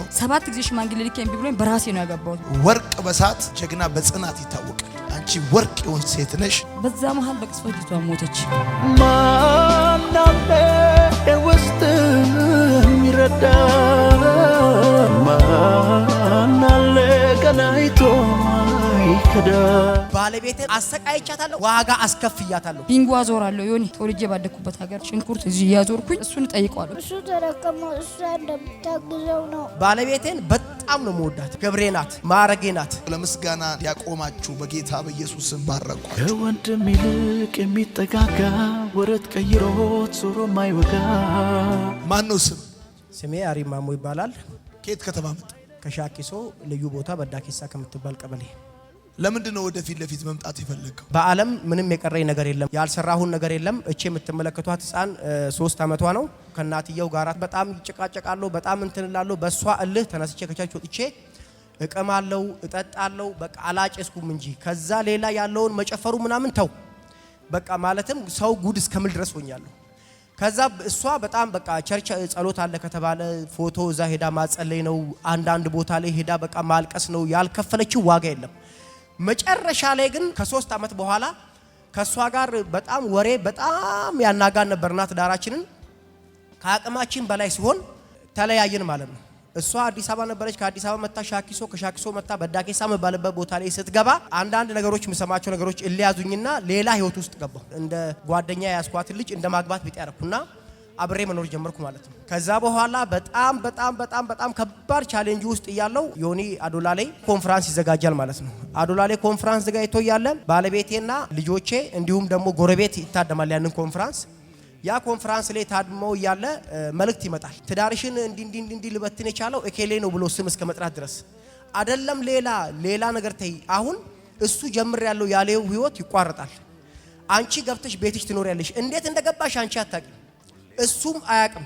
ነው። 7 ጊዜ ሽማግሌ ልኬ እምቢ ብሎኝ በራሴ ነው ያገባሁት። ወርቅ በሳት ጀግና በጽናት ይታወቃል። አንቺ ወርቅ የሆንሽ ሴት ነሽ። በዛ መሃል በቅጽበት ልጅቷ ሞተች። ማናለ ውስጥ የሚረዳ ማናለ ቀናይቶ ይከዳ ባለቤቴን አሰቃይቻታለሁ፣ ዋጋ አስከፍያታለሁ። ቢንጓ ዞራለሁ። ዮኒ ተወልጄ ባደኩበት ሀገር ሽንኩርት እዚህ ያዞርኩኝ እሱን ጠይቀዋለሁ። እሱ ተረከመው እሷ እንደምታግዘው ነው። ባለቤቴን በጣም ነው መወዳት። ገብሬ ናት፣ ማረጌ ናት። ለምስጋና ያቆማችሁ በጌታ በኢየሱስ ስም ባረኳችሁ። ከወንድም ይልቅ የሚጠጋጋ ወረት ቀይሮት ዞሮ ማይወጋ ማን ነው ስም? ስሜ አሪማሞ ይባላል። ከየት ከተማ መጣ? ከሻኪሶ ልዩ ቦታ በዳኪሳ ከምትባል ቀበሌ። ለምንድን ነው ወደፊት ለፊት መምጣት የፈለገው? በዓለም ምንም የቀረኝ ነገር የለም፣ ያልሰራሁን ነገር የለም። እቺ የምትመለከቷት ህፃን 3 ዓመቷ ነው። ከናትየው ጋር በጣም ይጨቃጨቃለሁ፣ በጣም እንትንላለሁ። በሷ እልህ ተነስቼ ከቻች ወጥቼ እቀማለሁ፣ እጠጣለሁ። በቃ አላጨስኩም እንጂ ከዛ ሌላ ያለውን መጨፈሩ ምናምን ተው በቃ ማለትም ሰው ጉድ እስከምል ድረስ ሆኛለሁ። ከዛ እሷ በጣም በቃ ቸርች ጸሎት አለ ከተባለ ፎቶ እዛ ሄዳ ማጸለይ ነው። አንዳንድ ቦታ ላይ ሄዳ በቃ ማልቀስ ነው። ያልከፈለችው ዋጋ የለም። መጨረሻ ላይ ግን ከ3 ዓመት በኋላ ከሷ ጋር በጣም ወሬ በጣም ያናጋን ነበርና ትዳራችንን ከአቅማችን በላይ ሲሆን ተለያየን ማለት ነው። እሷ አዲስ አበባ ነበረች። ከአዲስ አበባ መጣ ሻኪሶ፣ ከሻኪሶ መጣ በዳኬሳ መባልበት ቦታ ላይ ስትገባ አንዳንድ ነገሮች የምሰማቸው ነገሮች እልያዙኝና ሌላ ህይወት ውስጥ ገባሁ። እንደ ጓደኛ ያስኳት ልጅ እንደ ማግባት ቢጤ ያረኩና አብሬ መኖር ጀመርኩ ማለት ነው። ከዛ በኋላ በጣም ከባድ ቻሌንጅ ውስጥ እያለው ዮኒ አዶላ ላይ ኮንፈረንስ ይዘጋጃል ማለት ነው። አዶላ ላይ ኮንፈረንስ ዘጋጅቶ እያለ ባለቤቴና ልጆቼ እንዲሁም ደግሞ ጎረቤት ይታደማል ያንን ኮንፈረንስ። ያ ኮንፈረንስ ላይ ታድመው እያለ መልእክት ይመጣል። ትዳርሽን እንዲ ልበትን የቻለው እኬሌ ነው ብሎ ስም እስከ መጥራት ድረስ አይደለም። ሌላ ነገር ተይ፣ አሁን እሱ ጀምር ያለው ያለው ህይወት ይቋረጣል። አንቺ ገብተሽ ቤትሽ ትኖሪያለሽ። እንዴት እንደገባሽ አንቺ አታውቂም፣ እሱም አያውቅም።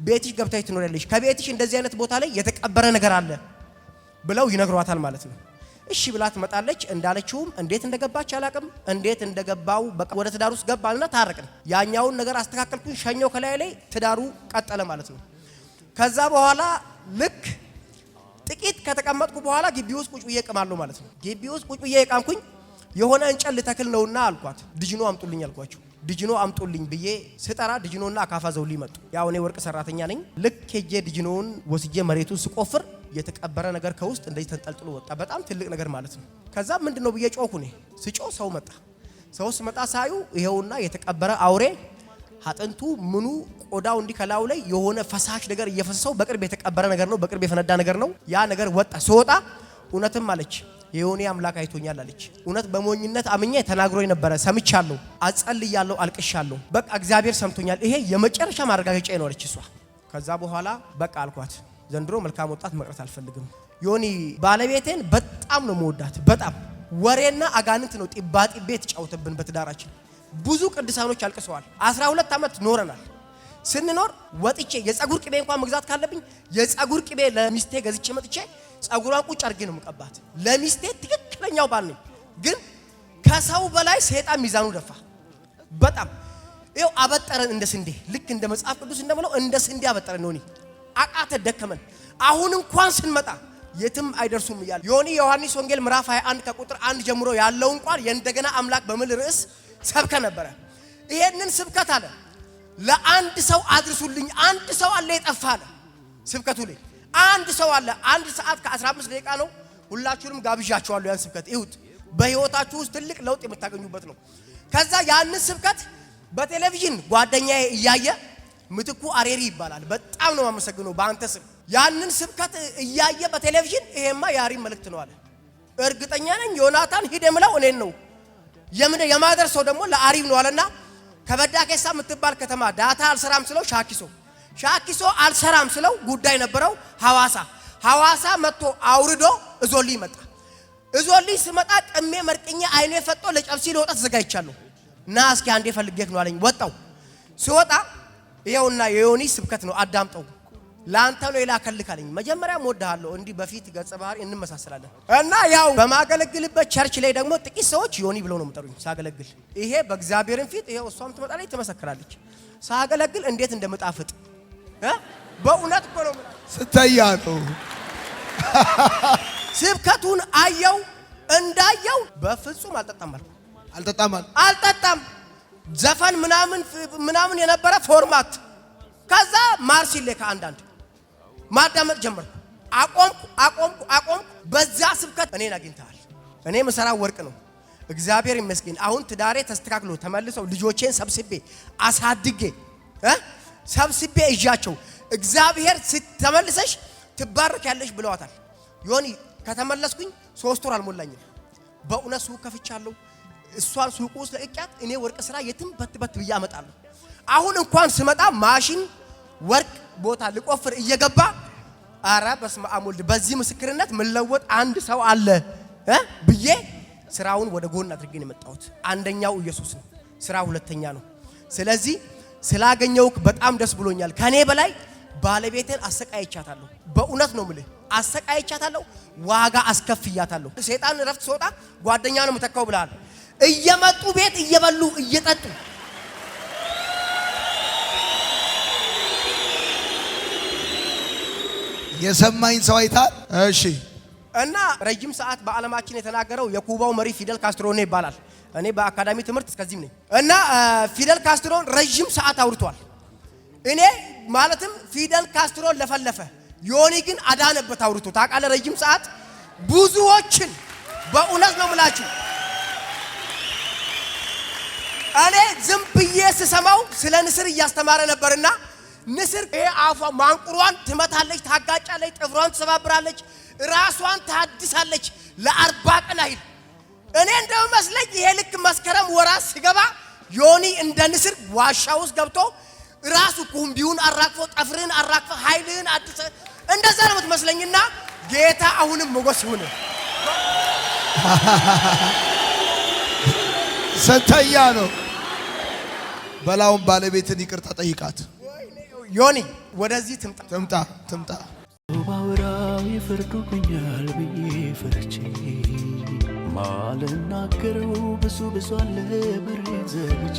ቤትሽ ገብተሽ ትኖሪያለሽ። ከቤትሽ እንደዚህ አይነት ቦታ ላይ የተቀበረ ነገር አለ ብለው ይነግሯታል ማለት ነው። እሺ ብላ ትመጣለች። እንዳለችውም እንዴት እንደገባች አላውቅም። እንዴት እንደገባው በቃ ወደ ትዳሩ ውስጥ ገባልና ታረቅን። ያኛውን ነገር አስተካከልኩኝ፣ ሸኘው ከላይ ላይ ትዳሩ ቀጠለ ማለት ነው። ከዛ በኋላ ልክ ጥቂት ከተቀመጥኩ በኋላ ግቢ ውስጥ ቁጭ ብዬ እቅማለሁ ማለት ነው። ግቢ ውስጥ ቁጭ ብዬ እቃምኩኝ። የሆነ እንጨት ልተክል ነውና አልኳት። ድጅኖ አምጡልኝ አልኳቸው። ድጅኖ አምጡልኝ ብዬ ስጠራ ድጅኖና አካፋ ዘውልኝ መጡ። ያው እኔ ወርቅ ሰራተኛ ነኝ። ልክ ሄጄ ድጅኖውን ወስጄ መሬቱን ስቆፍር የተቀበረ ነገር ከውስጥ እንደዚህ ተንጠልጥሎ ወጣ። በጣም ትልቅ ነገር ማለት ነው። ከዛ ምንድነው ብዬ ጮኩ። እኔ ስጮህ ሰው መጣ። ሰው ሲመጣ ሳዩ ይሄውና የተቀበረ አውሬ አጥንቱ ምኑ ቆዳው እንዲ ከላው ላይ የሆነ ፈሳሽ ነገር እየፈሰሰው በቅርብ የተቀበረ ነገር ነው፣ በቅርብ የፈነዳ ነገር ነው። ያ ነገር ወጣ። ሲወጣ እውነትም አለች የሆነ አምላክ አይቶኛል አለች። እውነት በሞኝነት አምኜ ተናግሮኝ ነበረ፣ ሰምቻለሁ፣ አጸልያለሁ፣ አልቅሻለሁ። በቃ እግዚአብሔር ሰምቶኛል። ይሄ የመጨረሻ ማረጋገጫ ነው አለች እሷ። ከዛ በኋላ በቃ አልኳት ዘንድሮ መልካም ወጣት መቅረት አልፈልግም። ዮኒ ባለቤቴን በጣም ነው መወዳት። በጣም ወሬና አጋንንት ነው ጢባጢቤ ተጫውተብን በትዳራችን። ብዙ ቅዱሳኖች አልቅሰዋል። 12 ዓመት ኖረናል። ስንኖር ወጥቼ የጸጉር ቅቤ እንኳን መግዛት ካለብኝ የጸጉር ቅቤ ለሚስቴ ገዝቼ መጥቼ ጸጉሯን ቁጭ አድርጌ ነው መቀባት። ለሚስቴ ትክክለኛው ባል ነኝ። ግን ከሰው በላይ ሰይጣን ሚዛኑ ደፋ። በጣም ይኸው አበጠረን እንደ ስንዴ። ልክ እንደ መጽሐፍ ቅዱስ እንደምለው እንደ ስንዴ አበጠረን። ዮኒ አቃተ፣ ደከመን። አሁን እንኳን ስንመጣ የትም አይደርሱም እያለ ዮኒ ዮሐንስ ወንጌል ምዕራፍ 21 ከቁጥር 1 ጀምሮ ያለውን ቃል የእንደገና አምላክ በሚል ርዕስ ሰብከ ነበረ። ይሄንን ስብከት አለ ለአንድ ሰው አድርሱልኝ። አንድ ሰው አለ የጠፋ አለ ስብከቱ ላይ አንድ ሰው አለ። 1 ሰዓት ከ15 ደቂቃ ነው። ሁላችሁንም ጋብዣችኋለሁ። ያን ስብከት ይሁት በህይወታችሁ ውስጥ ትልቅ ለውጥ የምታገኙበት ነው። ከዛ ያንን ስብከት በቴሌቪዥን ጓደኛዬ እያየ ምትኩ አሬሪ ይባላል። በጣም ነው ማመሰግነው በአንተ ስም። ያንን ስብከት እያየ በቴሌቪዥን ይሄማ የአሪም መልእክት ነው አለ። እርግጠኛ ነኝ ዮናታን ሂድ የምለው እኔን ነው የማደር ሰው ደግሞ ለአሪም ነው አለና ከበዳኬሳ የምትባል ከተማ ዳታ አልሰራም ስለው ሻኪሶ አልሰራም ስለው ጉዳይ ነበረው ሐዋሳ መጥቶ አውርዶ እዞልኝ መጣ። እዞልኝ ስመጣ ቅሜ መርቅኛ አይኔ ፈጦ ለጨብሲ ለወጣ ተዘጋጅቻለሁ። ና እስኪ አንዴ ፈልጌክ ነው አለኝ። ወጣው። ሲወጣ ይሄውና የዮኒ ስብከት ነው አዳምጠው፣ ላንተ ነው የላከልክ አለኝ። መጀመሪያ ወደሃለሁ እንዲህ በፊት ገጸ ባህሪ እንመሳሰላለን እና ያው በማገለግልበት ቸርች ላይ ደግሞ ጥቂት ሰዎች ዮኒ ብለው ነው የምጠሩኝ ሳገለግል። ይሄ በእግዚአብሔርን ፊት ይሄው እሷም ትመጣለች ትመሰክራለች። ሳገለግል እንዴት እንደምጣፍጥ በእውነት እኮ ነው። ስተያ ነው ስብከቱን አየው እንዳየው በፍጹም አልጠጣም። ዘፈን ምናምን የነበረ ፎርማት ከዛ ማርሲሌ ከአንዳንድ ማዳመጥ ጀመርኩ። አቆምኩ። በዛ ስብከት እኔን አግኝተሃል። እኔ መሰራው ወርቅ ነው። እግዚአብሔር ይመስገን። አሁን ትዳሬ ተስተካክሎ ተመልሰው ልጆቼን ሰብስቤ እጃቸው እግዚአብሔር ተመልሰሽ ትባረኪያለሽ ብለዋታል። ዮኒ ከተመለስኩኝ 3 ወር አልሞላኝም። በእውነት ሱቅ ከፍቻለሁ። እሷን ሱቅ ውስጥ ለእቂያት እኔ ወርቅ ስራ የትም በት ብዬ አመጣለሁ። አሁን እንኳን ስመጣ ማሽን ወርቅ ቦታ ልቆፍር እየገባ አራ በስመ አብ ወልድ በዚህ ምስክርነት መለወጥ አንድ ሰው አለ ብዬ ስራውን ወደ ጎን አድርጌ ነው የመጣሁት። አንደኛው ኢየሱስ ነው፣ ስራ ሁለተኛ ነው። ስለዚህ ስላገኘው በጣም ደስ ብሎኛል። ከኔ በላይ ባለቤቴን አሰቃይቻታለሁ። በእውነት ነው የምልህ አሰቃይቻታለሁ፣ ዋጋ አስከፍያታለሁ። ሰይጣን ረፍት ሲወጣ ጓደኛ ነው መተካው ብለሃል። እየመጡ ቤት እየበሉ እየጠጡ የሰማኝ ሰው አይታል። እሺ። እና ረጅም ሰዓት በዓለማችን የተናገረው የኩባው መሪ ፊደል ካስትሮ ነው ይባላል። እኔ በአካዳሚ ትምህርት እስከዚህም ነኝ። እና ፊደል ካስትሮን ረጅም ሰዓት አውርቷል። እኔ ማለትም ፊደል ካስትሮን ለፈለፈ፣ ዮኒ ግን አዳነበት አውርቶ ታውቃለህ። ረጅም ሰዓት ብዙዎችን በእውነት ነው የምላችሁ እኔ ዝም ብዬ ስሰማው ስለ ንስር እያስተማረ ነበርና ንስር አፏ ማንቁሯን ትመታለች፣ ታጋጫለች፣ ጥፍሯን ትሰባብራለች፣ ራሷን ታድሳለች ለ40 ቀን አይል። እኔ እንደመስለኝ ይሄ ልክ መስከረም ወራት ሲገባ ዮኒ እንደ ንስር ዋሻ ውስጥ ገብቶ ራሱ ኩምቢውን አራክፎ ጠፍርን አራክፎ ኃይልን አድሰ እንደዛ ነው የምትመስለኝና ጌታ አሁንም ሞገስ ይሁን። ሰተያ ነው በላውን ባለቤትን ይቅርታ ጠይቃት። ዮኒ ወደዚህ ትምጣ ባወራው ይፈርዱብኛል ብዬ ፈርቼ ማልናገረው ብዙ አለ በሬን ዘግቼ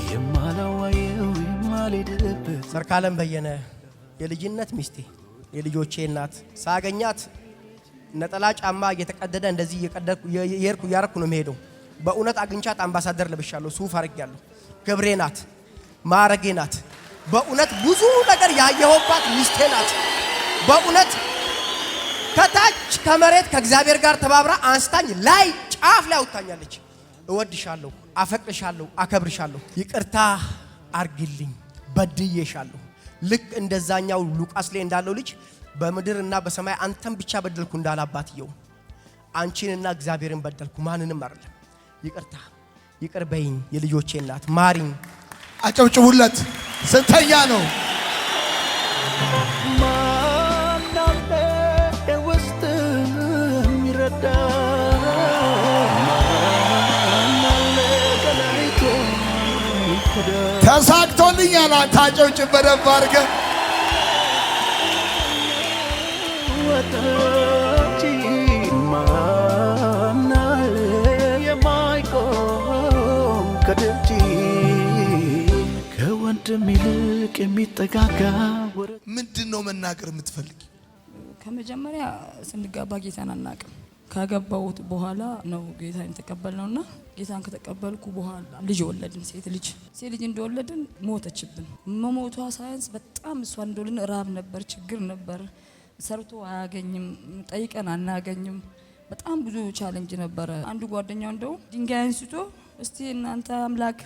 የማላዋየው የማልሄድበት ሰርካለም በየነ የልጅነት ሚስቴ የልጆቼ እናት ሳገኛት ነጠላ ጫማ እየተቀደደ እንደዚህ እየቀደርኩ ነው የምሄደው። በእውነት አግኝቻት አምባሳደር ለብሻለሁ፣ ሱፍ አርጌያለሁ። ክብሬ ናት፣ ማረጌ ናት። በእውነት ብዙ ነገር ያየሁባት ሚስቴ ናት። በእውነት ከታች ከመሬት ከእግዚአብሔር ጋር ተባብራ አንስታኝ ላይ ጫፍ ላይ አውጣኛለች። እወድሻለሁ፣ አፈቅርሻለሁ፣ አከብርሻለሁ፣ ይቅርታ አርግልኝ፣ በድዬሻለሁ። ልክ እንደዛኛው ሉቃስ ላይ እንዳለው ልጅ በምድርና በሰማይ አንተን ብቻ በደልኩ እንዳለ አባትየው አንቺንና እግዚአብሔርን በደልኩ፣ ማንንም አይደለም። ይቅርታ ይቅር በይኝ፣ የልጆቼ እናት ማሪኝ። አጨብጭቡለት። ስንተኛ ነው? ማናለ ውስጥ የሚረዳ ማናለ ገላይቶ ተሳክቶልኛል። አንተ አጨብጭብ በደንብ አድርገህ ወጣች ማናለ የማይቆም ከደጅ ከወንድም ይልቅ የሚጠጋጋ ምንድነው መናገር የምትፈልጊ? ከመጀመሪያ ስንጋባ ጌታን አናውቅም። ካገባሁት በኋላ ነው ጌታን የተቀበልነውና ጌታን ከተቀበልኩ በኋላ ልጅ ወለድን። ሴት ልጅ እንደወለድን ሞተችብን። መሞቷ ሳይንስ በጣም እሷን እንደወለድን ራብ ነበር፣ ችግር ነበር። ሰርቶ አያገኝም፣ ጠይቀን አናገኝም። በጣም ብዙ ቻሌንጅ ነበረ። አንዱ ጓደኛው እንደው ድንጋይ አንስቶ እስቲ እናንተ አምላክ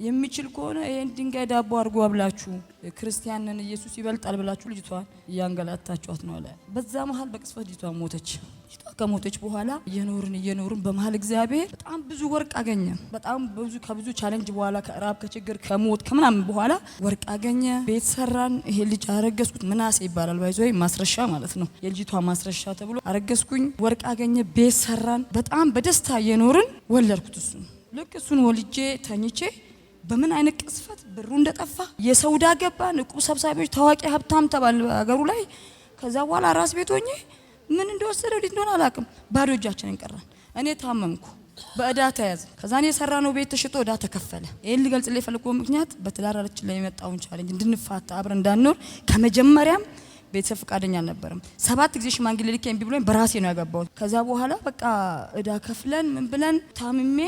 የሚችል ከሆነ ይሄን ድንጋይ ዳቦ አድርጎ አብላችሁ ክርስቲያንን ኢየሱስ ይበልጣል ብላችሁ ልጅቷን እያንገላታችኋት ነው አለ። በዛ መሃል በቅጽበት ልጅቷ ሞተች። ልጅቷ ከሞተች በኋላ እየኖርን በመሃል እግዚአብሔር በጣም ብዙ ወርቅ አገኘ። በጣም ከብዙ ቻሌንጅ በኋላ ከራብ ከችግር ከሞት ከምናምን በኋላ ወርቅ አገኘ። ቤት ሰራን። ይሄ ልጅ አረገዝኩት። ምናሴ ይባላል ባይዞይ ማስረሻ ማለት ነው። የልጅቷ ማስረሻ ተብሎ አረገዝኩኝ። ወርቅ አገኘ። ቤት ሰራን። በጣም በደስታ እየኖርን ወለድኩት እሱን። ልክ እሱን ወልጄ ተኝቼ በምን አይነት ቅስፈት ብሩ እንደጠፋ የሰውዳ ገባን። እቁብ ሰብሳቢዎች ታዋቂ ሀብታም ተባለ ሀገሩ ላይ። ከዛ በኋላ ራስ ቤት ሆኜ ምን እንደወሰደው እንዴት እንደሆነ አላውቅም። ባዶ እጃችንን ቀረን። እኔ ታመምኩ። በእዳ ተያዘ። ከዛኔ የሰራነው ቤት ተሽጦ እዳ ተከፈለ። ይሄን ልገልጽልኝ የፈለኩት ምክንያት በትዳራችን ላይ የመጣውን ቻሌንጅ እንድንፋታ አብረን እንዳንኖር ከመጀመሪያም ቤተሰብ ፈቃደኛ አልነበረም። 7 ጊዜ ሽማግሌ ልኬ እምቢ ብሎኝ በራሴ ነው ያገባሁት። ከዛ በኋላ በቃ እዳ ከፍለን ምን ብለን ታምሜ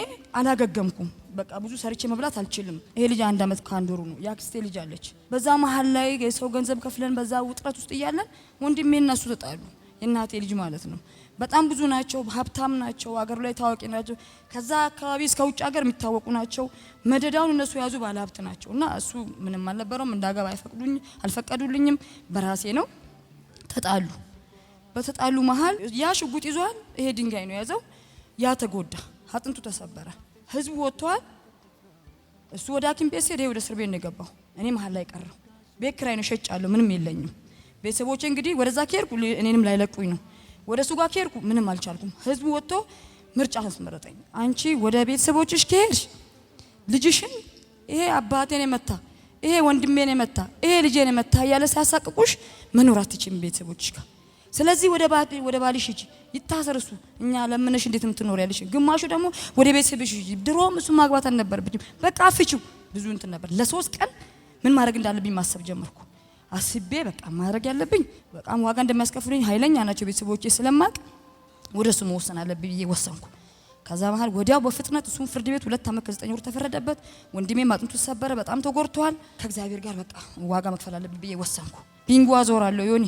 አላገገምኩም። በቃ ብዙ ሰርቼ መብላት አልችልም። ይሄ ልጅ 1 አመት ከአንድ ወሩ ነው። ያክስቴ ልጅ አለች። በዛ መሀል ላይ የሰው ገንዘብ ከፍለን በዛ ውጥረት ውስጥ እያለን ወንድሜና እሱ ተጣሉ። የእናቴ ልጅ ማለት ነው። በጣም ብዙ ናቸው፣ ሀብታም ናቸው፣ አገሩ ላይ ታዋቂ ናቸው። ከዛ አካባቢ እስከ ውጭ ሀገር የሚታወቁ ናቸው። መደዳውን እነሱ ያዙ ባለ ሀብት ናቸው። እና እሱ ምንም አልነበረውም፣ እንዳገባ አልፈቀዱልኝም። በራሴ ነው። ተጣሉ። በተጣሉ መሀል ያ ሽጉጥ ይዟል፣ ይሄ ድንጋይ ነው ያዘው። ያ ተጎዳ፣ አጥንቱ ተሰበረ። ህዝቡ ወጥቷል። እሱ ወደ ሐኪም ቤት ሲሄድ ወደ እስር ቤት ነው የገባው። እኔ መሀል ላይ ቀረው። ቤት ኪራይ ነው ሸጫለሁ፣ ምንም የለኝም። ቤተሰቦቼ እንግዲህ ወደዛ ከሄድኩ እኔንም ላይለቁኝ ነው። ወደ ሱጋ ከሄድኩ ምንም አልቻልኩም። ህዝቡ ወጥቶ ምርጫ አስመረጠኝ። አንቺ ወደ ቤተሰቦችሽ ከሄድሽ ልጅሽን ይሄ አባቴን የመታ ይሄ ወንድሜን የመታ ይሄ ልጄን የመታ እያለ ሲያሳቅቁሽ መኖር አትችይም ቤተሰቦችሽ ጋር። ስለዚህ ወደ ባልሽ ሂጂ፣ ይታሰርሱ፣ እኛ ለምነሽ እንዴት ምትኖር ያለሽ። ግማሹ ደግሞ ወደ ቤተሰብሽ ሂጂ፣ ድሮም እሱ ማግባት አልነበረብኝም፣ በቃ አፍቺው ብዙ እንትን ነበር። ለ3 ቀን ምን ማድረግ እንዳለብኝ ማሰብ ጀመርኩ። አስቤ በቃ ማድረግ ያለብኝ በቃም ዋጋ እንደሚያስከፍሉኝ ኃይለኛ ናቸው ቤተሰቦቼ ስለማቅ ወደ እሱ መወሰን አለብኝ ብዬ ወሰንኩ። ከዛ መሀል ወዲያው በፍጥነት እሱን ፍርድ ቤት 2 አመት ከ9 ወር ተፈረደበት። ወንድሜ አጥንቱ ተሰበረ፣ በጣም ተጎድቷል። ከእግዚአብሔር ጋር በቃ ዋጋ መክፈል አለብኝ ብዬ ወሰንኩ። ቢንጎ አዞራለሁ። ዮኒ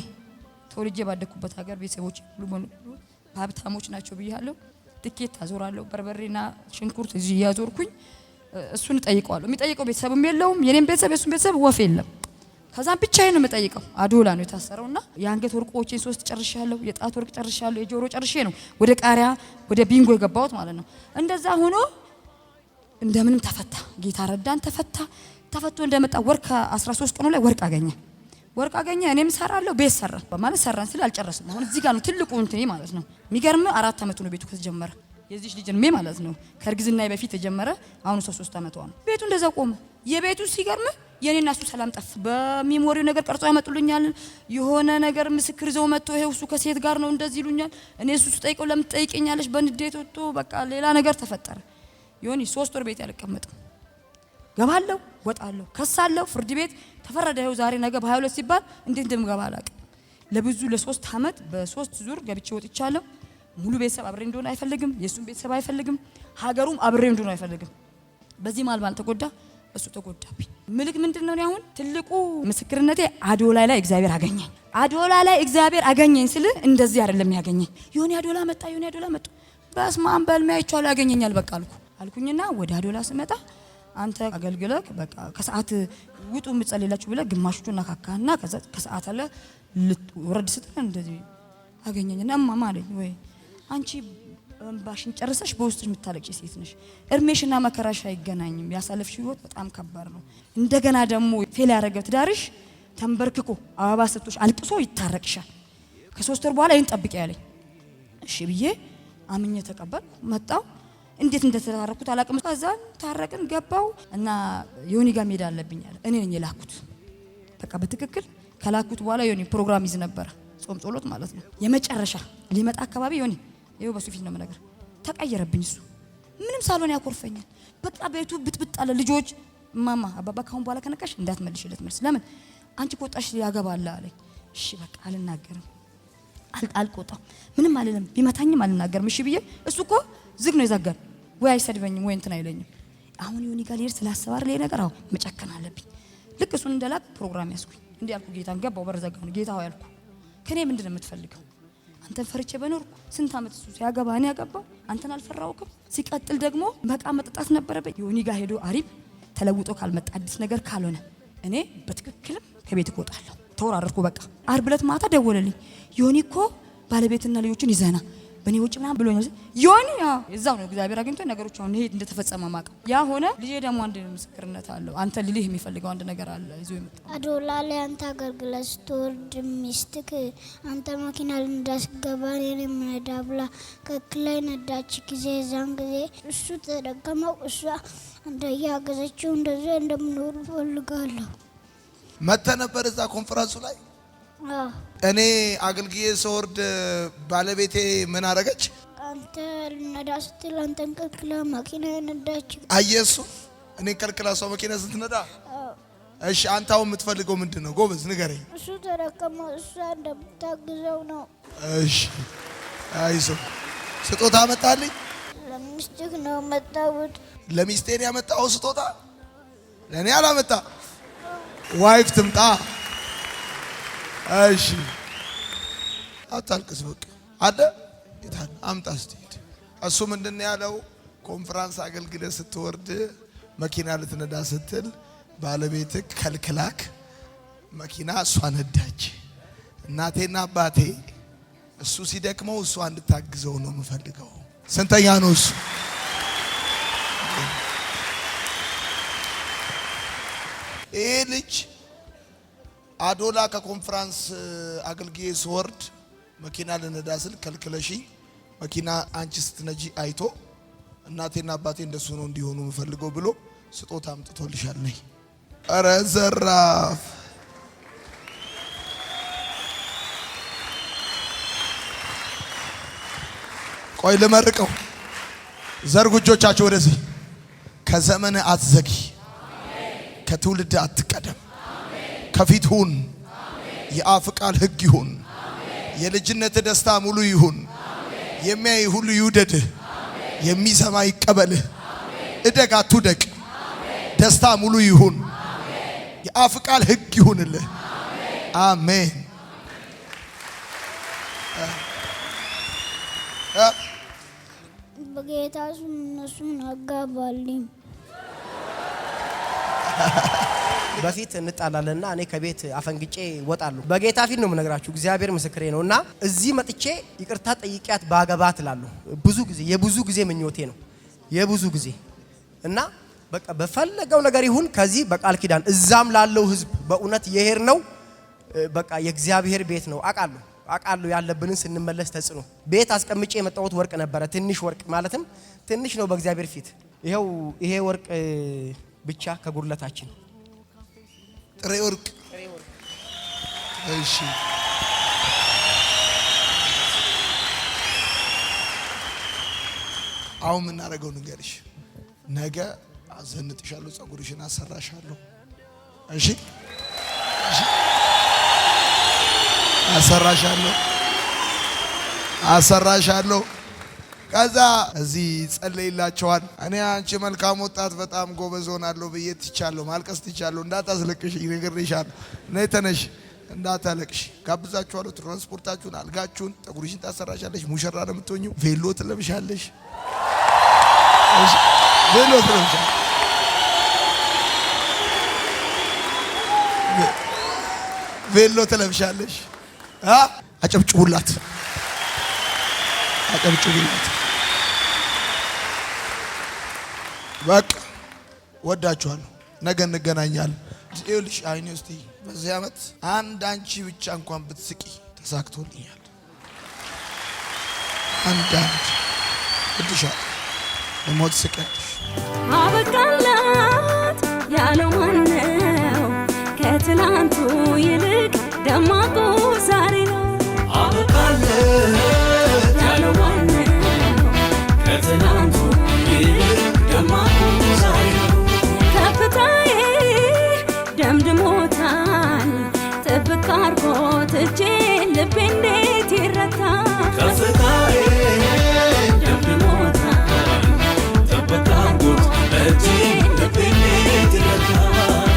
ተወልጄ ባደኩበት ሀገር ቤተሰቦቼ ሁሉ ሀብታሞች ናቸው ብያለሁ። ትኬት አዞራለሁ፣ በርበሬና ሽንኩርት እዚህ ያዞርኩኝ እሱን ጠይቀዋለሁ። የሚጠይቀው ቤተሰብም የለውም፣ የኔም ቤተሰብ የሱም ቤተሰብ ወፍ የለም። ከዛም ብቻዬን ነው የምጠይቀው። አዶላ ነው የታሰረውና የአንገት ወርቆቼን 3 ጨርሻለሁ፣ የጣት ወርቅ ጨርሻለሁ፣ የጆሮ ጨርሼ ነው ወደ ቃሪያ ወደ ቢንጎ የገባሁት ማለት ነው። እንደዛ ሆኖ እንደምንም ተፈታ፣ ጌታ ረዳን፣ ተፈቶ እንደመጣ ወር ከ13 ቀኑ ላይ ወርቅ አገኘ። እኔም ሰራለሁ፣ ቤት ሰራ ማለት ሰራን ስለ አልጨረስም። አሁን እዚህ ጋር ነው ትልቁ እንትኔ ማለት ነው። የሚገርም 4 አመቱ ነው ቤቱ ከተጀመረ የዚህ ልጅ እድሜ ማለት ነው። ከእርግዝናዬ በፊት ተጀመረ። አሁን 3 አመቷ ነው። ቤቱ እንደዛ ቆመ። የቤቱ ሲገርም የኔና እሱ ሰላም ጠፍ። በሚሞሪው ነገር ቀርጾ ያመጡልኛል። የሆነ ነገር ምስክር ይዘው መጥቶ ይሄው እሱ ከሴት ጋር ነው እንደዚህ ይሉኛል። እኔ እሱ ጠይቀው ለምን ትጠይቀኛለሽ? በንዴት ወጥቶ በቃ ሌላ ነገር ተፈጠረ። ዮኒ 3 ወር ቤት ያልቀመጥም ገባለሁ፣ ወጣለሁ፣ ከሳለሁ፣ ፍርድ ቤት ተፈረደ። ይሄው ዛሬ ነገ በ22 ሲባል እንዴት እንደምገባ አላውቅም። ለብዙ ለ3 አመት በ3 ዙር ገብቼ ወጥቻለሁ። ሙሉ ቤተሰብ አብሬ እንደሆነ አይፈልግም፣ የሱም ቤተሰብ አይፈልግም፣ ሀገሩም አብሬ እንደሆነ አይፈልግም። በዚህ ማልባል ተጎዳ፣ እሱ ተጎዳብኝ። ምልክ ምንድነው? አሁን ትልቁ ምስክርነቴ አዶላ ላይ እግዚአብሔር አገኘኝ። አዶላ ላይ እግዚአብሔር አገኘኝ ስል እንደዚህ አይደለም ያገኘኝ። ዮኒ አዶላ መጣ። በስማም በልሜ አይቻለሁ ያገኘኛል በቃ አልኩኝና ወደ አዶላ ስመጣ አንተ አገልግለክ በቃ ከሰዓት ውጡ ምጸልላችሁ ብለ ግማሹና ካካና ከሰዓት አለ ወረድ ስትል እንደዚህ አገኘኝና እማማ አለኝ ወይ አንቺ እንባሽን ጨርሰሽ በውስጥሽ የምታለቅሽ ሴት ነሽ። እርሜሽና መከራሽ አይገናኝም። ያሳለፍሽ ህይወት በጣም ከባድ ነው። እንደገና ደግሞ ፌል ያደረገ ትዳርሽ ተንበርክኮ አበባ ሰጥቶሽ አልቅሶ ይታረቅሻል። ከ3 ወር በኋላ ይሄን ጠብቂ ያለኝ። እሺ ብዬ አምኜ ተቀበልኩ። መጣው እንዴት እንደተታረኩት አላቅም። ከዛ ታረቅን ገባው እና ዮኒ ጋር መሄድ አለብኝ አለ። እኔ ነኝ የላኩት። በቃ በትክክል ከላኩት በኋላ ዮኒ ፕሮግራም ይዝ ነበር፣ ጾም ጸሎት ማለት ነው። የመጨረሻ ሊመጣ አካባቢ ዮኒ ይኸው በሱ ፊት ነው የምነግርህ፣ ተቀየረብኝ። እሱ ምንም ሳልሆን ያኮርፈኛል። በቃ ቤቱ ብጥብጥ አለ። ልጆች ማማ አባባ ካሁን በኋላ ከነካሽ እንዳትመልሽለት መልስ። ለምን አንቺ ቆጣሽ ያገባል አለኝ። እሺ በቃ አልናገርም፣ አልቆጣም፣ ምንም አልልም፣ ቢመታኝም አልናገርም። እሺ ብዬ እሱ እኮ ዝግ ነው የዘጋን፣ ወይ አይሰድበኝም ወይ እንትን አይለኝም። አሁን ዮኒ ጋር ልሄድ ስላሰባር ላይ ነገር አሁን መጨከን አለብኝ። ልክ እሱን እንደላክ ፕሮግራም ያስኩኝ እንዲህ አልኩ። ጌታን ገባው በር ዘጋው። ጌታ ሆይ አልኩ፣ ከኔ ምንድነው የምትፈልገው? አንተን ፈርቼ በኖርኩ ስንት አመት እሱ ሲያገባ እኔ ያገባው አንተን አልፈራውክም። ሲቀጥል ደግሞ መቃ መጠጣት ነበረበት። ዮኒ ጋር ሄዶ አሪፍ ተለውጦ ካልመጣ አዲስ ነገር ካልሆነ እኔ በትክክልም ከቤት እወጣለሁ። ተወራረድኩ። በቃ ዓርብ ዕለት ማታ ደወለልኝ። ዮኒ እኮ ባለቤትና ልጆችን ይዘና በኔ ወጭ ምናምን ብሎኛል። ዮኒ እዛው ነው እግዚአብሔር አግኝቶ ነገሮች አሁን ይሄ እንደተፈጸመ ማቀ ያ ሆነ። ልጄ ደግሞ አንድ ምስክርነት አለው። አንተ ልልህ የሚፈልገው አንድ ነገር አለ። ይዞ ይመጣ አዶላ ላይ አንተ አገልግለህ ስትወርድ ሚስትክ አንተ መኪና እንዳስገባ እኔ ምነዳ ብላ ከክላይ ነዳች ጊዜ ዛን ጊዜ እሱ ተደከመው እሷ እንደያገዘችው እንደዚህ እንደምኖር ፈልጋለሁ። መተ ነበር እዛ ኮንፈረንሱ ላይ እኔ አገልግዬ ስወርድ ባለቤቴ ምን አረገች? አንተ ልነዳ ስትል አንተን ከልክላ መኪና ነዳች። አየሱ እኔ ከልክላ ሰው መኪና ስትነዳ። እሺ አንተ አሁን የምትፈልገው ምንድነው? ጎበዝ ንገረኝ። እሱ ተረከመ እሷ እንደምታግዘው ነው። እሺ አይዞ ስጦታ መጣልኝ። ለሚስትህ ነው መጣሁት። ለሚስቴን ያመጣው ስጦታ ለኔ አላመጣ። ዋይፍ ትምጣ። እሺ አታልቅስ በቃ አደ ይታን አምጣ ስትሄድ እሱ ምንድነው ያለው? ኮንፈረንስ አገልግለ ስትወርድ መኪና ልትነዳ ስትል ባለቤትህ ከልክላክ መኪና እሷ ነዳች። እናቴና አባቴ እሱ ሲደክመው እሷ እንድታግዘው ነው የምፈልገው። ስንተኛ ነው እሱ? ይሄ ልጅ አዶላ ከኮንፈረንስ አገልግዬ ስወርድ መኪና ልነዳ ስል ከልክለሺ መኪና አንቺ ስትነጂ አይቶ እናቴና አባቴ እንደሱ ነው እንዲሆኑ የምፈልገው ብሎ ስጦታ አምጥቶልሻል። ነይ። ኧረ ዘራፍ ቆይ ልመርቀው። ዘርጉ እጆቻችሁ ወደዚህ። ከዘመን አትዘጊ፣ ከትውልድ አትቀደም፣ ከፊት ሁን። የአፍ ቃል ሕግ ይሁን። የልጅነት ደስታ ሙሉ ይሁን። የሚያይ ሁሉ ይውደድህ፣ የሚሰማ ይቀበልህ። እደግ አትውደቅ፣ ደስታ ሙሉ ይሁን። የአፍ ቃል ሕግ ይሁንልህ። አሜን። በጌታ ስም እነሱን አጋባልኝ። በፊት እንጣላለንና እኔ ከቤት አፈንግጬ ወጣለሁ። በጌታ ፊት ነው የምነግራችሁ፣ እግዚአብሔር ምስክሬ ነውና እዚህ መጥቼ ይቅርታ ጠይቂያት ባገባት እላለሁ። ብዙ ጊዜ የብዙ ጊዜ ምኞቴ ነው፣ የብዙ ጊዜ እና በቃ በፈለገው ነገር ይሁን ከዚህ በቃል ኪዳን እዛም ላለው ህዝብ በእውነት የሄር ነው። በቃ የእግዚአብሔር ቤት ነው። አቃሉ ያለብንን ስንመለስ ተጽኖ ቤት አስቀምጬ የመጣሁት ወርቅ ነበረ። ትንሽ ወርቅ ማለትም ትንሽ ነው በእግዚአብሔር ፊት። ይሄ ወርቅ ብቻ ከጉድለታችን ጥሬ ወርቅ። እሺ አሁን ምን እናደርገው ንገርሽ። ነገ አዘንጥሻለሁ፣ ጸጉርሽን አሰራሻለሁ። እሺ አሰራሻለሁ። ከዛ እዚህ ጸልይላቸዋል። እኔ አንቺ መልካም ወጣት በጣም ጎበዝ ሆናለሁ ብዬ ትቻለሁ፣ ማልቀስ ትቻለሁ። እንዳታስለቅሽ ይነግርሻለሁ። ነይ ተነሽ፣ እንዳታለቅሽ። ጋብዛችኋለሁ። ትራንስፖርታችሁን፣ አልጋችሁን፣ ጠጉርሽን ታሰራሻለሽ። ሙሽራ ነው የምትሆኚው። ቬሎ ትለብሻለሽ። እሺ ቬሎ ትለብሻለሽ። ቬሎ ትለብሻለሽ። አጨብጭቡላት። በቃ ወዳችኋለሁ። ነገ እንገናኛለን። ይኸውልሽ አይኔ እስቲ በዚህ ዓመት አንድ አንቺ ብቻ እንኳን ብትስቂ ተሳክቶልኛል። አንድ ብትሻል ለሞት ስቀሽ አበቃላት ያለው ማነው? ከትላንቱ ይልቅ ደማቁ ዛሬ ነው። አበቃላት ያለው ማነው? ከትላንቱ ይልቅ ደማቁ ዛሬ ነው። ከፍታዬ ደምድሞታል፣ ጥብቅ አርጎት እጄን ልቤ እንዴት ይረታል? ከፍታዬ ደምድሞታል፣ ጥብቅ አርጎት እጄን ልቤ እንዴት ይረታል?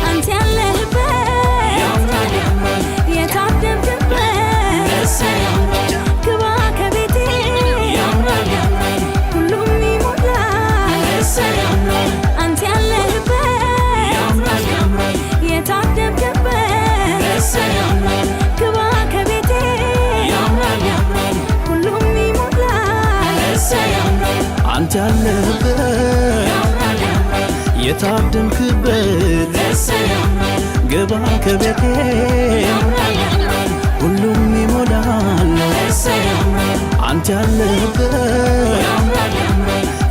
አንተ ያለህበት የታደምክበት ግባ ከቤቴ ሁሉም ይሞላል። አንተ ያለህበት የታደምክበት ግባ ከቤቴ ሁሉም ይሞላል። አንተ ያለህበት የታደምክበት ግባ ከቤቴ ሁሉም ይሞላል። አንተ ያለህበት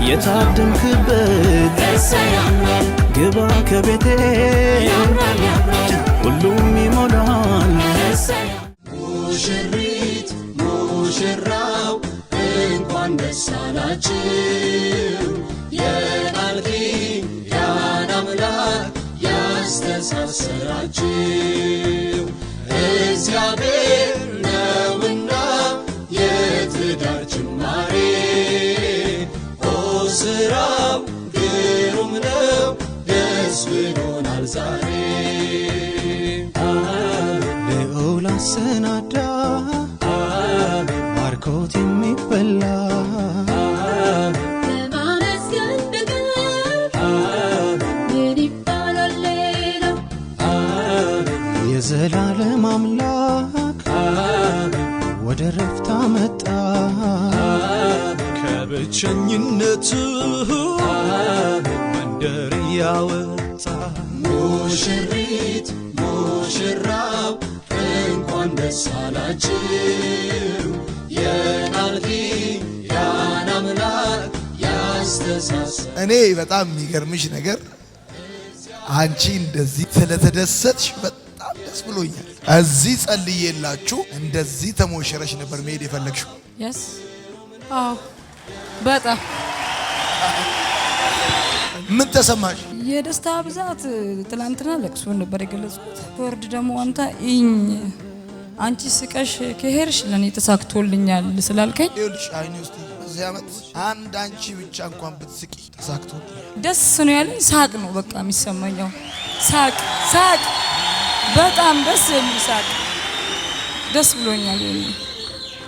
የታደምክበት ግባ ከቤቴ ሁሉም ይሞላል። ሙሽሪት ሙሽራው እንኳን ደስ አላችሁ የቃል ኪዳን አምላክ ያስተሳሰራችሁ እግዚአብሔር ነውና የትዳር ጅማሬ ስራው ግሩም ነው ደስ ብሎናል ዛሬ ልዑል አሰናዳ ባርኮት የሚበላ ለማመስገን ነገር ምን ይባላል ሌላ የዘላለም አምላክ ወደ ረፍታ መጣ ከብቸኝነቱ መንደር ያወጣ ሙሽሪት ሙሽራው እንኳን ደስ አላችሁ የቃል ኪዳን አምላክ ያስተሳሰረ እኔ በጣም የሚገርምሽ ነገር አንቺ እንደዚህ ስለተደሰትሽ በጣም ደስ ብሎኛል። እዚህ ጸልዬላችሁ እንደዚህ ተሞሸረሽ ነበር መሄድ የፈለግሽው? የስ አዎ በጣም ምን ተሰማሽ? የደስታ ብዛት ትላንትና ለቅሶ ነበር የገለጽኩት። ወርድ ደግሞ አንተ አንቺ ስቀሽ ከሄርሽ ለኔ ተሳክቶልኛል ስላልከኝ ይኸውልሽ አይኔ ውስጥ በዚህ ዓመት አንድ አንቺ ብቻ እንኳን ብትስቂ ተሳክቶልኛል። ደስ ነው ያለኝ። ሳቅ ነው በቃ የሚሰማኛው። ሳቅ በጣም ደስ የሚል ሳቅ። ደስ ብሎኛል።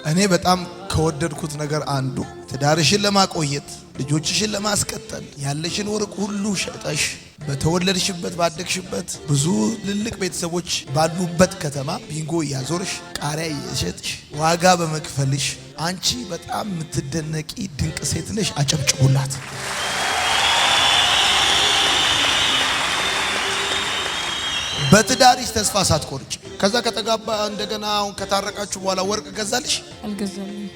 እኔ በጣም ከወደድኩት ነገር አንዱ ትዳርሽን ለማቆየት ልጆችሽን ለማስቀጠል ያለሽን ወርቅ ሁሉ ሸጠሽ በተወለድሽበት ባደግሽበት ብዙ ትልልቅ ቤተሰቦች ባሉበት ከተማ ቢንጎ እያዞርሽ ቃሪያ እየሸጥሽ ዋጋ በመክፈልሽ አንቺ በጣም የምትደነቂ ድንቅ ሴት ነሽ። አጨብጭቡላት። በትዳርሽ ተስፋ ሳትቆርጭ ከዛ ከተጋባ እንደገና አሁን ከታረቃችሁ በኋላ ወርቅ ገዛልሽ? አልገዛልኝ።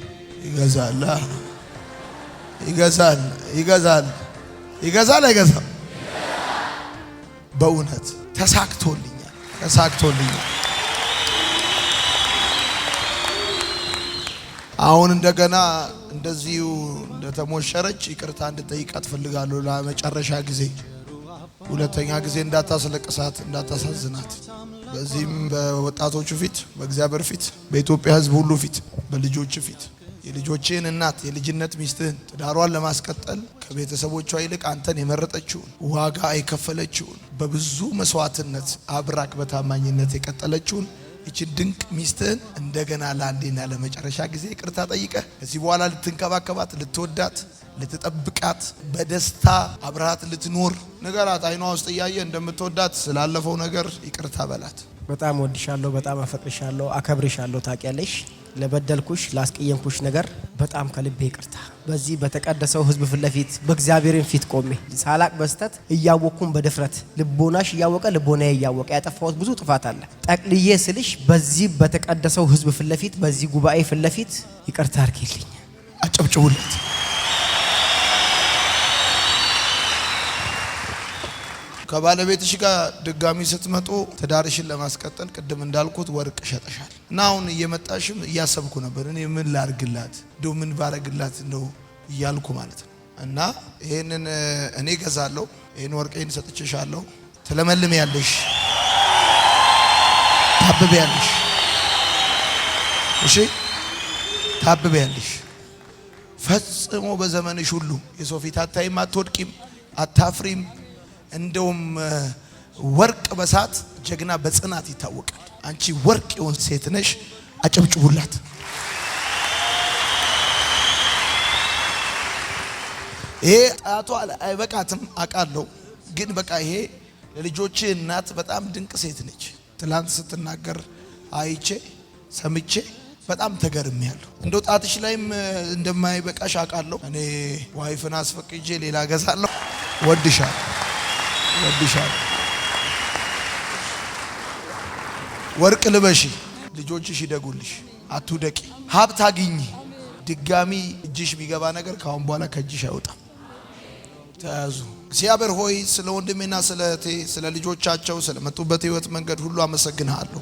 ይገዛል አይገዛም? በእውነት ተሳክቶልኛል። አሁን እንደገና እንደዚሁ እንደተሞሸረች ይቅርታ እንድጠይቃት ፈልጋለሁ ለመጨረሻ ጊዜ። ሁለተኛ ጊዜ እንዳታስለቅሳት፣ እንዳታሳዝናት። በዚህም በወጣቶቹ ፊት፣ በእግዚአብሔር ፊት፣ በኢትዮጵያ ሕዝብ ሁሉ ፊት፣ በልጆች ፊት የልጆችን እናት የልጅነት ሚስትህን ትዳሯን ለማስቀጠል ከቤተሰቦቿ ይልቅ አንተን የመረጠችውን ዋጋ የከፈለችውን በብዙ መስዋዕትነት አብራክ በታማኝነት የቀጠለችውን እቺ ድንቅ ሚስትህን እንደገና ለአንዴና ለመጨረሻ ጊዜ ይቅርታ ጠይቀህ ከዚህ በኋላ ልትንከባከባት፣ ልትወዳት፣ ልትጠብቃት በደስታ አብራት ልትኖር ነገራት። አይኗ ውስጥ እያየ እንደምትወዳት ስላለፈው ነገር ይቅርታ በላት። በጣም ወድሻለሁ፣ በጣም አፈቅርሻለሁ፣ አከብርሻለሁ። ታውቂያለሽ ለበደልኩሽ ላስቀየምኩሽ ነገር በጣም ከልቤ ይቅርታ። በዚህ በተቀደሰው ሕዝብ ፊት ለፊት በእግዚአብሔርን ፊት ቆሜ ሳላቅ በስተት እያወቅኩም በድፍረት ልቦናሽ እያወቀ ልቦናዬ እያወቀ ያጠፋሁት ብዙ ጥፋት አለ። ጠቅልዬ ስልሽ በዚህ በተቀደሰው ሕዝብ ፊት ለፊት በዚህ ጉባኤ ፊት ለፊት ይቅርታ አድርጊልኝ። አጨብጭቡለት። ከባለቤትሽ ጋር ድጋሚ ስትመጡ ትዳርሽን ለማስቀጠል ቅድም እንዳልኩት ወርቅ ሸጠሻል እና አሁን እየመጣሽም እያሰብኩ ነበር እኔ ምን ላርግላት እንደው ምን ባረግላት እንደው እያልኩ ማለት ነው። እና ይሄንን እኔ ገዛለሁ። ይሄን ወርቄን ሰጥቼሻለሁ። ትለመልም ያለሽ ታብብ ያለሽ እሺ፣ ታብብ ያለሽ ፈጽሞ በዘመንሽ ሁሉ የሰው ፊት አታይም፣ አትወድቂም፣ አታፍሪም። እንደውም ወርቅ በሳት ጀግና በጽናት ይታወቃል። አንቺ ወርቅ የሆን ሴት ነሽ። አጨብጭቡላት። ይሄ ጣቷ አይበቃትም አውቃለሁ፣ ግን በቃ ይሄ ለልጆቼ እናት በጣም ድንቅ ሴት ነች። ትላንት ስትናገር አይቼ ሰምቼ በጣም ተገርሜያለሁ። እንደው ጣትሽ ላይም እንደማይበቃሽ አውቃለሁ። እኔ ዋይፍን አስፈቅጄ ሌላ ገዛለሁ። ወድሻለሁ። ወርቅ ልበሺ፣ ልጆችሽ ይደጉልሽ፣ አትውደቂ፣ ሀብት አግኚ። ድጋሚ እጅሽ የሚገባ ነገር ካሁን በኋላ ከእጅሽ አይወጣም። ተያዙ። እግዚአብሔር ሆይ ስለ ወንድሜና ስለ እህቴ ስለ ልጆቻቸው ስለመጡበት ህይወት መንገድ ሁሉ አመሰግንሃለሁ።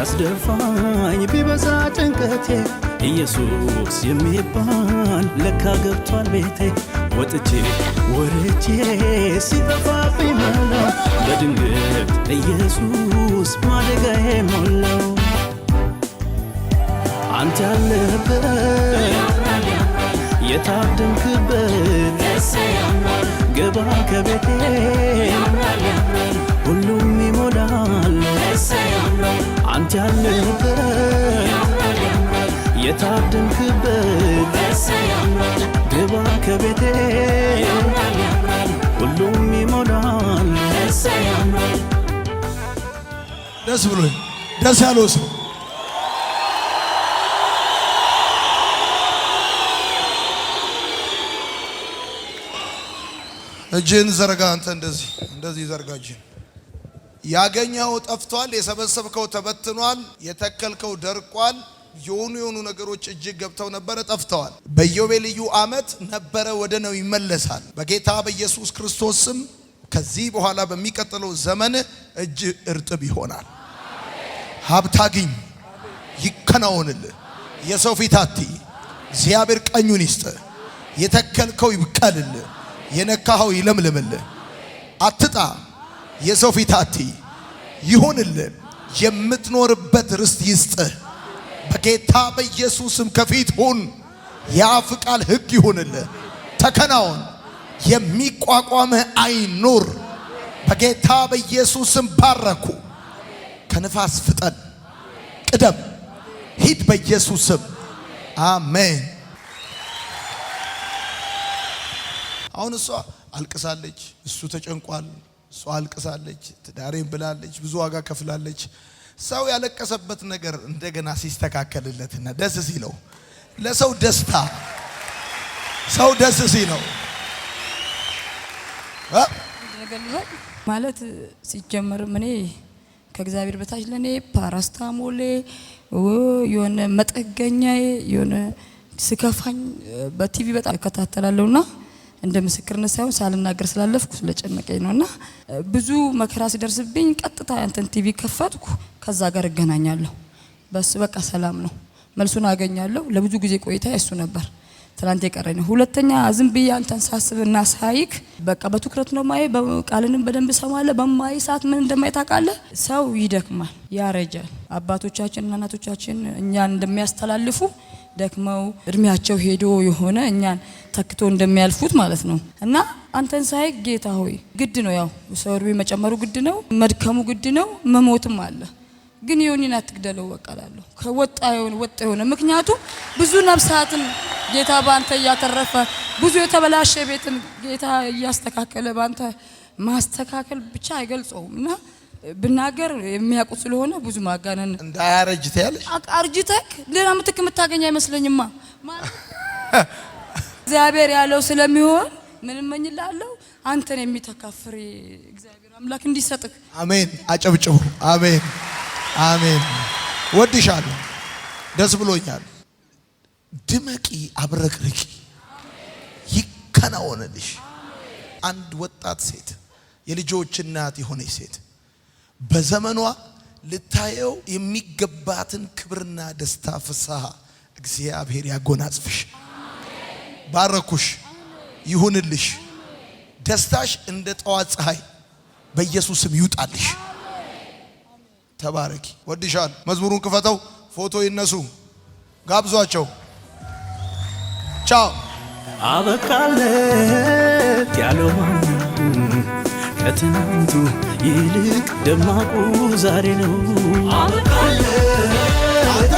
ቢያስደፋኝ ቢበዛ ጭንቀቴ ኢየሱስ የሚባል ለካ ገብቷል ቤቴ ወጥቼ ወርጄ ሲጠፋብኝ መላ በድንገት ኢየሱስ ማደጋዬን ሞላው አንተ ያለህበት የታደምክበት ገባ ከቤቴ ሁሉም ይሞላል አንተ ያለህበት የታደምክበት ገባ ከቤቴ ሁሉም ይሞላል ደስ ብሎኝ ደስ ያለው ሰው እጅን ዘርጋ። አንተ እንደዚህ ዘርጋ እጅን። ያገኘው ጠፍቷል፣ የሰበሰብከው ተበትኗል፣ የተከልከው ደርቋል። የሆኑ ነገሮች እጅግ ገብተው ነበረ ጠፍተዋል። በኢዮቤልዩ ዓመት ነበረ ወደ ነው ይመለሳል። በጌታ በኢየሱስ ክርስቶስ ስም ከዚህ በኋላ በሚቀጥለው ዘመን እጅ እርጥብ ይሆናል። ሀብት አግኝ፣ ይከናወንልህ። የሰው ፊት አትይ፣ እግዚአብሔር ቀኙን ይስጥ። የተከልከው ይብቀልልህ፣ የነካኸው ይለምልምልህ። አትጣ፣ የሰው ፊት አትይ፣ ይሁንልህ። የምትኖርበት ርስት ይስጥህ በጌታ በኢየሱስም። ከፊት ሁን፣ የአፍ ቃል ሕግ ይሁንልህ። ተከናወን፣ የሚቋቋምህ አይኑር በጌታ በኢየሱስም። ባረኩ። ከንፋስ ፍጠን፣ ቅደም፣ ሂድ በኢየሱስም አሜን። አሁን እሷ አልቅሳለች፣ እሱ ተጨንቋል። እሷ አልቅሳለች፣ ትዳሬን ብላለች፣ ብዙ ዋጋ ከፍላለች። ሰው ያለቀሰበት ነገር እንደገና ሲስተካከልለትና ደስ ሲለው ለሰው ደስታ ሰው ደስ ሲለው ማለት ሲጀመር እኔ ከእግዚአብሔር በታች ለኔ ፓራስታሞሌ የሆነ መጠገኛዬ የሆነ ስከፋኝ በቲቪ በጣም እከታተላለሁና እንደ ምስክርነት ሳይሆን ሳልናገር ስላለፍኩ ስለጨነቀኝ ነውና ብዙ መከራ ሲደርስብኝ ቀጥታ አንተን ቲቪ ከፈትኩ፣ ከዛ ጋር እገናኛለሁ። በስ በቃ ሰላም ነው፣ መልሱን አገኛለሁ። ለብዙ ጊዜ ቆይታ እሱ ነበር ትላንት የቀረኝ ነው። ሁለተኛ ዝም ብዬ አንተን ሳስብና ሳይክ በቃ በትኩረት ነው ማየ፣ ቃልንም በደንብ ሰማለ። በማይ ሰዓት ምን እንደማይታቃለ ሰው ይደክማል፣ ያረጃል። አባቶቻችንና እናቶቻችን እኛን እንደሚያስተላልፉ ደክመው እድሜያቸው ሄዶ የሆነ እኛን ተክቶ እንደሚያልፉት ማለት ነው። እና አንተን ሳይ ጌታ ሆይ ግድ ነው፣ ያው ሰው እድሜ መጨመሩ ግድ ነው፣ መድከሙ ግድ ነው፣ መሞትም አለ። ግን የሆነን አትግደለው ወቃላለሁ ከወጣ የሆነ ምክንያቱም ብዙ ነፍሳትን ጌታ ባንተ እያተረፈ ብዙ የተበላሸ ቤትን ጌታ እያስተካከለ ባንተ ማስተካከል ብቻ አይገልጸውም። እና ብናገር የሚያውቁ ስለሆነ ብዙ ማጋነን እንዳያረጅ ታያለሽ። አርጅተክ ሌላ ምትክ የምታገኝ አይመስለኝማ። እግዚአብሔር ያለው ስለሚሆን ምን እመኝልሃለሁ፣ አንተን የሚተካፍር እግዚአብሔር አምላክ እንዲሰጥክ። አሜን። አጨብጭቡ። አሜን አሜን። ወድሻለሁ፣ ደስ ብሎኛል። ድመቂ፣ አብረቅርቂ፣ ይከናወንልሽ። አንድ ወጣት ሴት፣ የልጆች እናት የሆነች ሴት በዘመኗ ልታየው የሚገባትን ክብርና ደስታ ፍስሐ እግዚአብሔር ያጎናጽፍሽ። ባረኩሽ፣ ይሁንልሽ። ደስታሽ እንደ ጠዋት ፀሐይ በኢየሱስም ይውጣልሽ። ተባረኪ። ወድሻል። መዝሙሩን ክፈተው፣ ፎቶ ይነሱ፣ ጋብዟቸው። ቻው። አበቃለት ያለው ከትናንቱ ይልቅ ደማቁ ዛሬ ነው። አበቃለት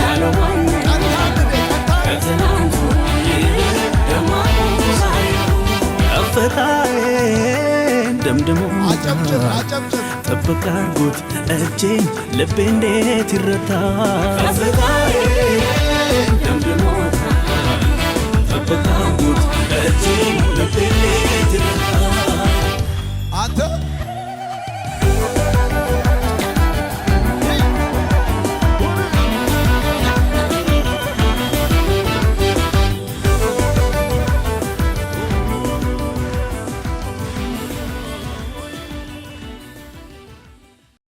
ያለው ከትናንቱ ይልቅ ደማቁ ዛሬ ነው። ከፍታዬን ደምድሞ ጥብቅ አድርጎት እጄን ልቤ እንዴት ይረታ። ከፍታዬን ደምድሞ ጥብቅ አድርጎት